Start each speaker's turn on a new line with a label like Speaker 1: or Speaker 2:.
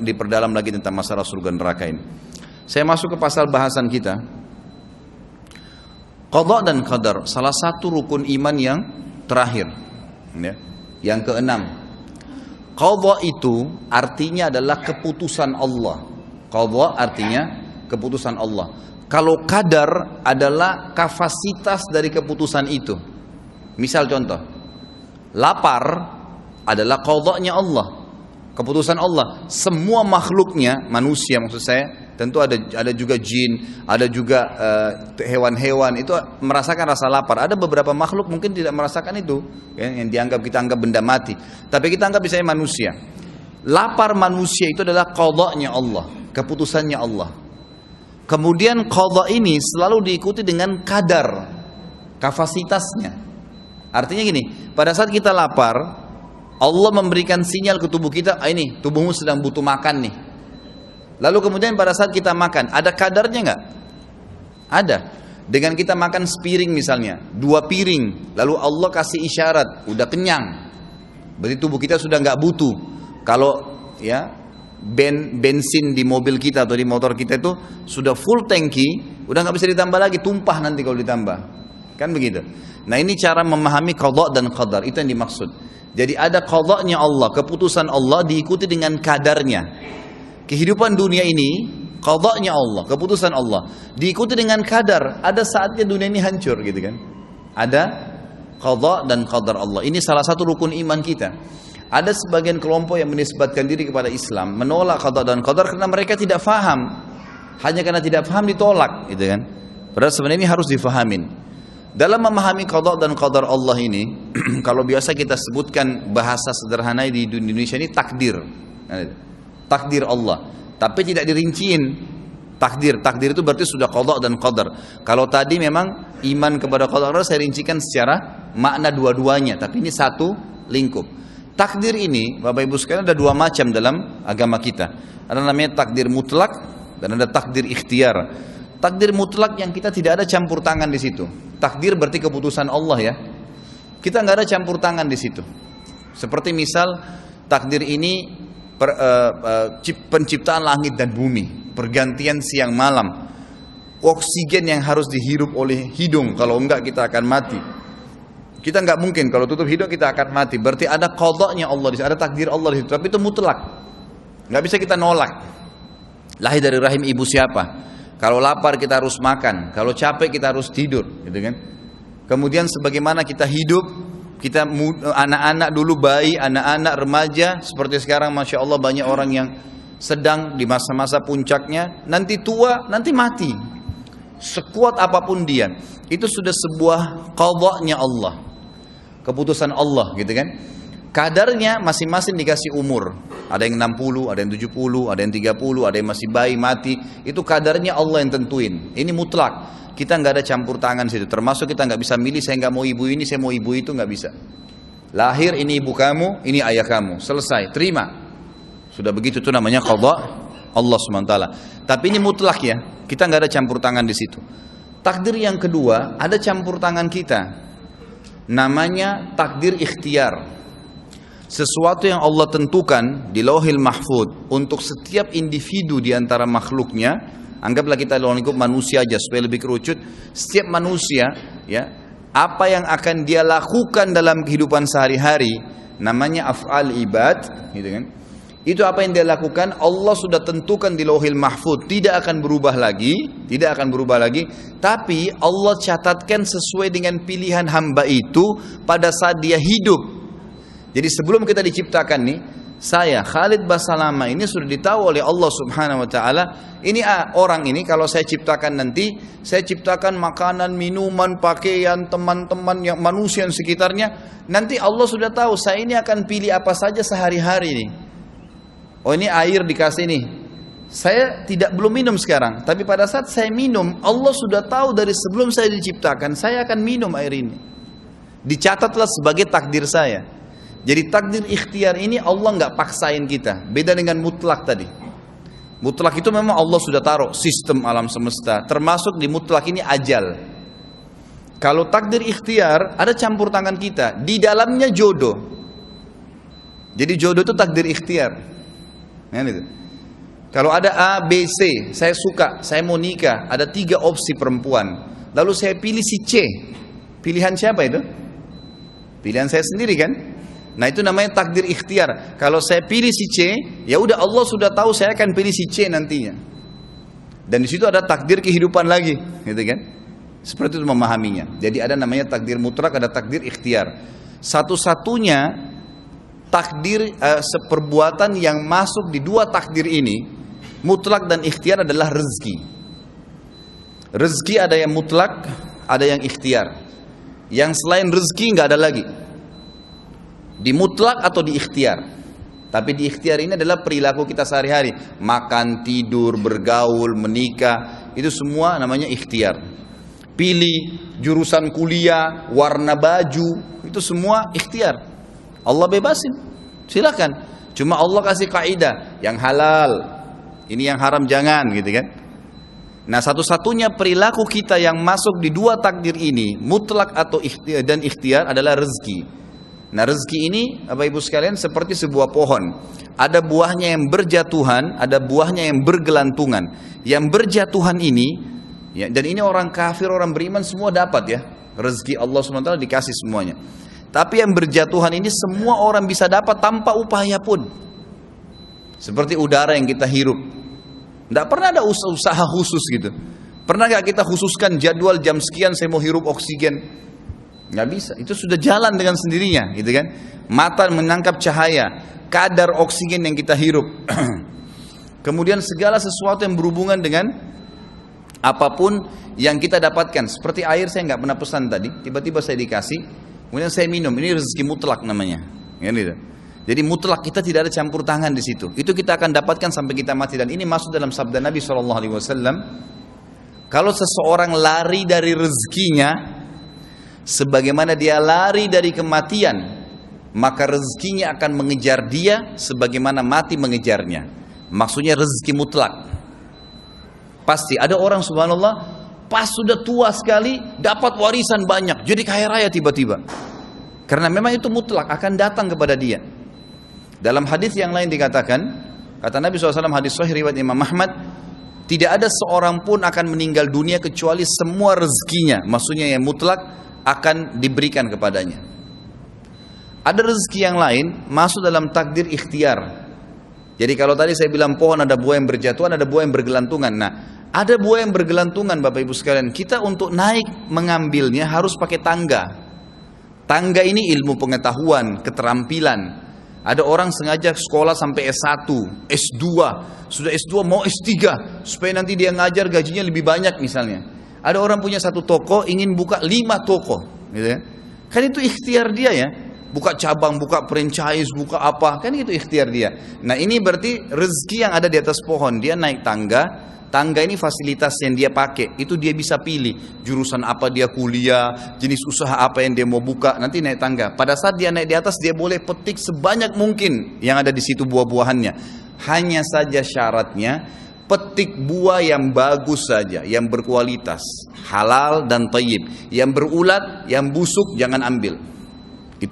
Speaker 1: diperdalam lagi tentang masalah surga neraka ini. Saya masuk ke pasal bahasan kita. Qadha dan qadar, salah satu rukun iman yang terakhir, ya. Yang keenam. Qadha itu artinya adalah keputusan Allah. Qadha artinya keputusan Allah. Kalau qadar adalah kapasitas dari keputusan itu. Misal contoh, lapar adalah qadha-nya Allah, keputusan Allah. Semua makhluknya, manusia maksud saya, tentu ada juga jin, ada juga hewan-hewan itu merasakan rasa lapar. Ada beberapa makhluk mungkin tidak merasakan itu, ya, yang kita anggap benda mati. Tapi kita anggap misalnya manusia. Lapar manusia itu adalah qadha-nya Allah, keputusannya Allah. Kemudian qadha ini selalu diikuti dengan kadar, kapasitasnya. Artinya gini, pada saat kita lapar, Allah memberikan sinyal ke tubuh kita, ini tubuhmu sedang butuh makan nih. Lalu kemudian pada saat kita makan, ada kadarnya nggak? Ada. Dengan kita makan sepiring misalnya, 2 piring, lalu Allah kasih isyarat, udah kenyang. Berarti tubuh kita sudah nggak butuh. Kalau ya bensin di mobil kita atau di motor kita itu sudah full tangki, udah nggak bisa ditambah lagi, tumpah nanti kalau ditambah. Kan begitu. Nah ini cara memahami qadha dan qadar, itu yang dimaksud. Jadi ada qadha-nya Allah, keputusan Allah diikuti dengan kadarnya. Kehidupan dunia ini qadha-nya Allah, keputusan Allah diikuti dengan kadar. Ada saatnya dunia ini hancur gitu kan. Ada qadha dan qadar Allah. Ini salah satu rukun iman kita. Ada sebagian kelompok yang menisbatkan diri kepada Islam, menolak qadha dan qadar karena mereka tidak faham. Hanya karena tidak faham ditolak gitu kan. Padahal sebenarnya ini harus difahamin. Dalam memahami qadha dan qadar Allah ini, kalau biasa kita sebutkan bahasa sederhana di Indonesia ini takdir. Takdir Allah, tapi tidak dirinciin. Takdir itu berarti sudah qadha dan qadar. Kalau tadi memang iman kepada qadar saya rincikan secara makna dua-duanya, tapi ini satu lingkup. Takdir ini, Bapak Ibu sekalian, ada 2 macam dalam agama kita. Ada namanya takdir mutlak dan ada takdir ikhtiar. Takdir mutlak yang kita tidak ada campur tangan di situ. Takdir berarti keputusan Allah ya. Kita nggak ada campur tangan di situ. Seperti misal takdir ini penciptaan langit dan bumi, pergantian siang malam, oksigen yang harus dihirup oleh hidung, kalau enggak kita akan mati. Kita nggak mungkin kalau tutup hidung kita akan mati. Berarti ada qadha-nya Allah di situ, ada takdir Allah di situ. Tapi itu mutlak, nggak bisa kita nolak. Lahir dari rahim ibu siapa? Kalau lapar kita harus makan, kalau capek kita harus tidur, gitu kan? Kemudian sebagaimana kita hidup, kita anak-anak dulu bayi, anak-anak remaja, seperti sekarang masya Allah banyak orang yang sedang di masa-masa puncaknya, nanti tua, nanti mati. Sekuat apapun dia, itu sudah sebuah qadha-nya Allah, keputusan Allah gitu kan. Kadarnya masing-masing dikasih umur. Ada yang 60, ada yang 70, ada yang 30, ada yang masih bayi mati. Itu kadarnya Allah yang tentuin. Ini mutlak. Kita nggak ada campur tangan situ. Termasuk kita nggak bisa milih, saya nggak mau ibu ini, saya mau ibu itu, nggak bisa. Lahir ini ibu kamu, ini ayah kamu. Selesai, terima. Sudah begitu, itu namanya qadha Allah SWT. Tapi ini mutlak ya. Kita nggak ada campur tangan di situ. Takdir yang kedua, ada campur tangan kita. Namanya takdir ikhtiar. Sesuatu yang Allah tentukan di Lauhil Mahfuz untuk setiap individu di antara makhluknya. Anggaplah kita lingkup manusia aja supaya lebih kerucut. Setiap manusia, ya, apa yang akan dia lakukan dalam kehidupan sehari-hari, namanya af'al ibad, gitu kan? Itu apa yang dia lakukan, Allah sudah tentukan di Lauhil Mahfuz, tidak akan berubah lagi, tidak akan berubah lagi. Tapi Allah catatkan sesuai dengan pilihan hamba itu pada saat dia hidup. Jadi sebelum kita diciptakan nih, saya Khalid Basalama ini sudah ditahu oleh Allah Subhanahu wa taala, ini orang ini kalau saya ciptakan nanti, saya ciptakan makanan, minuman, pakaian, teman-teman yang manusia yang sekitarnya, nanti Allah sudah tahu saya ini akan pilih apa saja sehari-hari nih. Oh ini air dikasih nih. Saya belum minum sekarang, tapi pada saat saya minum, Allah sudah tahu dari sebelum saya diciptakan, saya akan minum air ini. Dicatatlah sebagai takdir saya. Jadi takdir ikhtiar ini Allah nggak paksain kita. Beda dengan mutlak tadi. Mutlak itu memang Allah sudah taruh sistem alam semesta. Termasuk di mutlak ini ajal. Kalau takdir ikhtiar ada campur tangan kita. Di dalamnya jodoh. Jadi jodoh itu takdir ikhtiar. Kan itu. Kalau ada A, B, C, saya suka, saya mau nikah, ada 3 opsi perempuan. Lalu saya pilih si C. Pilihan siapa itu? Pilihan saya sendiri kan? Nah itu namanya takdir ikhtiar. Kalau saya pilih si C, ya udah Allah sudah tahu saya akan pilih si C nantinya. Dan di situ ada takdir kehidupan lagi, gitu kan? Seperti itu memahaminya. Jadi ada namanya takdir mutlak, ada takdir ikhtiar. Satu-satunya takdir perbuatan yang masuk di 2 takdir ini, mutlak dan ikhtiar, adalah rezeki. Rezeki ada yang mutlak, ada yang ikhtiar. Yang selain rezeki nggak ada lagi. Di mutlak atau di ikhtiar. Tapi di ikhtiar ini adalah perilaku kita sehari-hari. Makan, tidur, bergaul, menikah. Itu semua namanya ikhtiar. Pilih jurusan kuliah, warna baju. Itu semua ikhtiar. Allah bebasin. Silakan. Cuma Allah kasih kaidah. Yang halal. Ini yang haram jangan, gitu kan. Nah satu-satunya perilaku kita yang masuk di 2 takdir ini, mutlak atau ikhtiar dan ikhtiar, adalah rezeki. Nah rezeki ini Bapak Ibu sekalian seperti sebuah pohon. Ada buahnya yang berjatuhan, ada buahnya yang bergelantungan. Yang berjatuhan ini, ya, dan ini orang kafir, orang beriman semua dapat ya. Rezeki Allah SWT dikasih semuanya. Tapi yang berjatuhan ini semua orang bisa dapat tanpa upaya pun. Seperti udara yang kita hirup. Tidak pernah ada usaha khusus gitu. Pernah gak kita khususkan jadwal jam sekian saya mau hirup oksigen? Nggak bisa, itu sudah jalan dengan sendirinya, gitu kan? Mata menangkap cahaya, kadar oksigen yang kita hirup. Kemudian segala sesuatu yang berhubungan dengan apapun yang kita dapatkan, seperti air saya nggak pernah pesan tadi, tiba-tiba saya dikasih, kemudian saya minum. Ini rezeki mutlak namanya, gitu. Jadi mutlak, kita tidak ada campur tangan di situ. Itu kita akan dapatkan sampai kita mati. Dan ini masuk dalam sabda Nabi SAW. Kalau seseorang lari dari rezekinya, sebagaimana dia lari dari kematian, maka rezekinya akan mengejar dia sebagaimana mati mengejarnya. Maksudnya rezeki mutlak. Pasti ada orang subhanallah pas sudah tua sekali dapat warisan banyak, jadi kaya raya tiba-tiba. Karena memang itu mutlak akan datang kepada dia. Dalam hadis yang lain dikatakan, kata Nabi SAW, hadis sahih riwayat Imam Ahmad, tidak ada seorang pun akan meninggal dunia kecuali semua rezekinya, maksudnya yang mutlak, akan diberikan kepadanya. Ada rezeki yang lain masuk dalam takdir ikhtiar. Jadi kalau tadi saya bilang pohon ada buah yang berjatuhan, ada buah yang bergelantungan. Nah, ada buah yang bergelantungan Bapak Ibu sekalian. Kita untuk naik mengambilnya harus pakai tangga. Tangga ini ilmu pengetahuan, keterampilan. Ada orang sengaja sekolah sampai S1, S2, sudah S2 mau S3 supaya nanti dia ngajar gajinya lebih banyak misalnya. Ada orang punya 1 toko ingin buka 5 toko, gitu ya. Kan itu ikhtiar dia ya. Buka cabang, buka franchise, buka apa, kan itu ikhtiar dia. Nah ini berarti rezeki yang ada di atas pohon. Dia naik tangga. Tangga ini fasilitas yang dia pakai. Itu dia bisa pilih jurusan apa dia kuliah, jenis usaha apa yang dia mau buka. Nanti naik tangga. Pada saat dia naik di atas, dia boleh petik sebanyak mungkin yang ada di situ buah-buahannya. Hanya saja syaratnya petik buah yang bagus saja, yang berkualitas, halal dan thayyib. Yang berulat, yang busuk jangan ambil.